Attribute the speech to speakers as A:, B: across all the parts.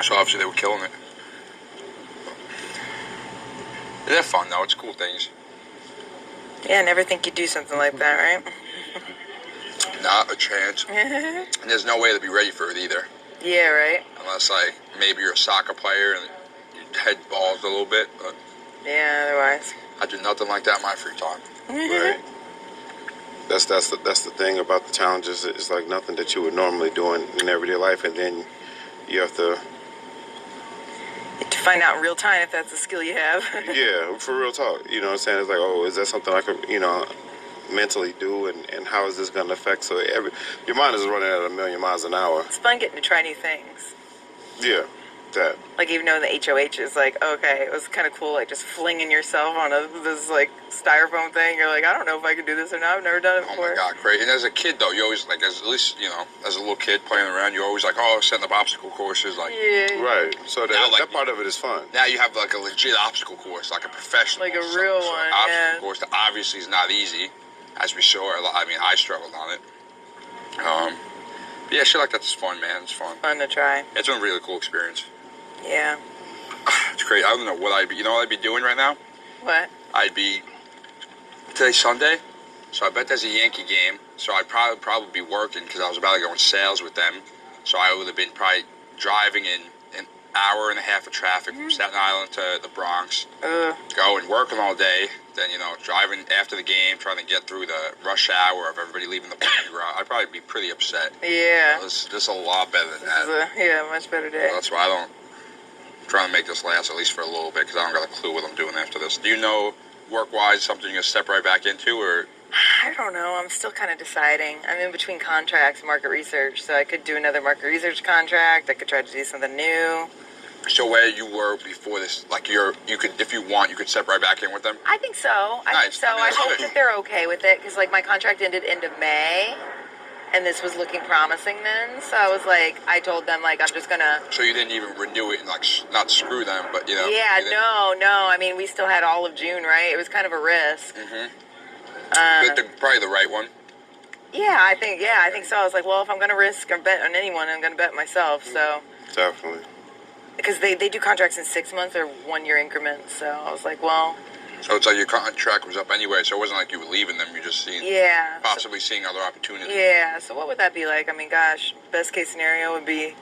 A: So obviously they were killing it. They're fun though. It's cool things.
B: Yeah, I never think you'd do something like that, right?
A: Not a chance. And there's no way to be ready for it either.
B: Yeah, right?
A: Unless, like, maybe you're a soccer player and your head balls a little bit. But
B: yeah, otherwise.
A: I do nothing like that in my free time.
C: Right. That's the thing about the challenges. It's like nothing that you would normally do in everyday life, and then you have to.
B: To find out in real time if that's a skill you have.
C: Yeah, for real talk. You know what I'm saying? It's like, oh, is that something I could, mentally do, and how is this going to affect? So your mind is running at 1,000,000 miles an hour.
B: It's fun getting to try new things.
C: Yeah, that.
B: Like, even though the HOH is like, okay, it was kind of cool, like, just flinging yourself on this, like, styrofoam thing. You're like, I don't know if I can do this or not. I've never done it before.
A: Oh, my God, crazy. And as a kid, though, you always, like, at least, as a little kid playing around, you're always like, oh, setting up obstacle courses. Like,
B: yeah.
C: Right. So that part of it is fun.
A: Now you have, like, a legit obstacle course, like a professional.
B: Like a real one,
A: obstacle course that obviously is not easy, as we saw. I mean, I struggled on it. But yeah, shit like that's fun, man. It's fun.
B: Fun to try.
A: It's been a really cool experience.
B: Yeah.
A: It's crazy. I don't know what I'd be. You know what I'd be doing right now?
B: What?
A: Today's Sunday, so I bet there's a Yankee game. So I'd probably be working because I was about to go in sales with them. So I would have been probably driving in an hour and a half of traffic from Staten Island to the Bronx. Going, working all day. Then, driving after the game, trying to get through the rush hour of everybody leaving the parking garage. I'd probably be pretty upset.
B: Yeah.
A: This is a lot better than that.
B: Yeah, much better day.
A: Well, that's why I'm trying to make this last at least for a little bit because I don't got a clue what I'm doing after this. Do you know, work-wise, something you're going to step right back into, or?
B: I don't know. I'm still kind of deciding. I'm in between contracts and market research, so I could do another market research contract. I could try to do something new.
A: So where you were before this, like you could, if you want, you could step right back in with them?
B: I think so.
A: Nice.
B: I hope that they're okay with it because, like, my contract ended end of May, and this was looking promising then. So I was like, I told them, like, I'm just gonna.
A: So you didn't even renew it and, like, not screw them, but
B: Yeah, no. I mean, we still had all of June, right? It was kind of a risk.
A: Probably the right one.
B: Yeah, I think so. I was like, well, if I'm gonna risk or bet on anyone, I'm gonna bet myself. So.
C: Definitely.
B: Because they do contracts in 6 months or 1 year increments, so I was like, well.
A: So it's like your contract was up anyway, so it wasn't like you were leaving them, you're just seeing, possibly seeing other opportunities.
B: Yeah, so what would that be like? I mean, gosh, best case scenario would be,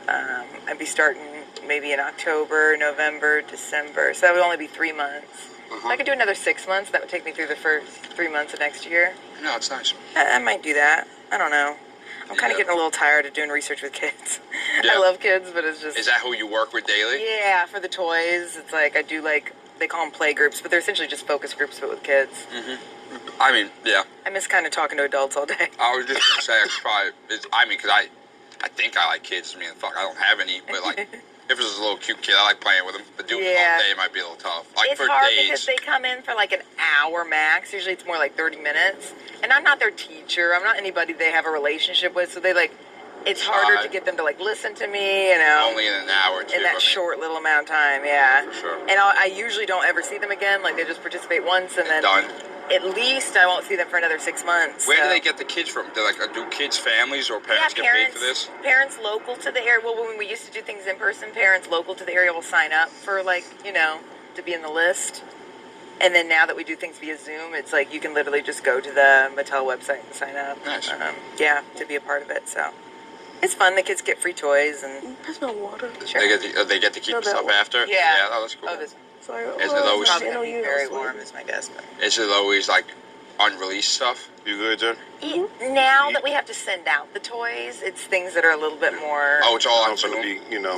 B: I'd be starting maybe in October, November, December, so that would only be 3 months. If I could do another 6 months, that would take me through the first 3 months of next year.
A: No, it's nice.
B: I might do that. I don't know. I'm kind of getting a little tired of doing research with kids.
A: Yeah.
B: I love kids, but it's just...
A: Is that who you work with daily?
B: Yeah, for the toys. It's like I do, like, they call them play groups, but they're essentially just focus groups, but with kids.
A: I mean, yeah.
B: I miss kind of talking to adults all day.
A: I was just going to say, because I think I like kids. I mean, fuck, I don't have any, but, like, if it's a little cute kid, I like playing with them. But doing it all day might be a little tough. Like,
B: it's
A: for
B: hard
A: days,
B: because they come in for, like, an hour max. Usually it's more like 30 minutes. And I'm not their teacher. I'm not anybody they have a relationship with, so they, like... It's harder to get them to, like, listen to me,
A: Only in an hour or two.
B: In that short little amount of time, yeah.
A: For sure.
B: And I usually don't ever see them again. Like, they just participate once and then...
A: Done.
B: At least I won't see them for another 6 months.
A: Where do they get the kids from? Do kids' families or parents get paid for this?
B: Parents local to the area. Well, when we used to do things in person, parents local to the area will sign up for, like, to be in the list. And then now that we do things via Zoom, it's like you can literally just go to the Mattel website and sign up.
A: Nice.
B: To be a part of it, so... It's fun. The kids get free toys and...
D: There's no water.
B: Sure.
A: They get to keep the stuff after?
B: Yeah.
A: Oh, that's cool.
D: Sorry.
A: Is it always...
B: Probably going to be very warm is my guess. But.
A: Is it always, like, unreleased stuff?
C: You good, Jen?
B: Now that we have to send out the toys, it's things that are a little bit more...
A: Oh, it's all on
C: Zoom?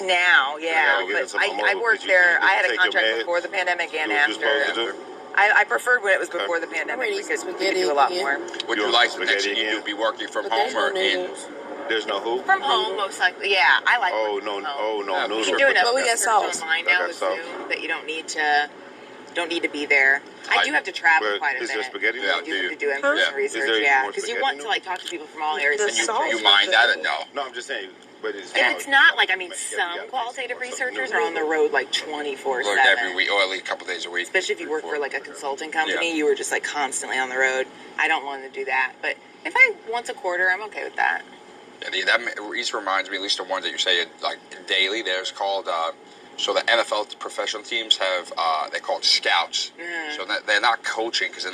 B: Now, yeah. But I worked there. I had a contract before the pandemic and after. I preferred when it was before the pandemic because we could do a lot more.
A: Would you like the next thing you do be working from home or in...
C: There's no who?
B: From home, most likely. Yeah, I like.
C: No noodles.
B: You can do enough
D: But we got sauce.
B: online now with Zoom that you don't need to be there. I do have to travel quite a bit.
C: Is there spaghetti?
A: Yeah,
B: You have to do in-person research, because you want to, like, talk to people from all areas.
D: The sauce.
A: You mind that or no?
C: No, I'm just saying. But
B: If it's not, like, I mean, some qualitative researchers are on the road, like, 24/7.
A: Like every week, or at least a couple days a week.
B: Especially if you work for, like, a consulting company, you were just, like, constantly on the road. I don't want to do that. But if once a quarter, I'm okay with that.
A: Yeah, that at least reminds me, at least the ones that you say like daily. There's called so the NFL professional teams have they're called scouts. So that they're not coaching because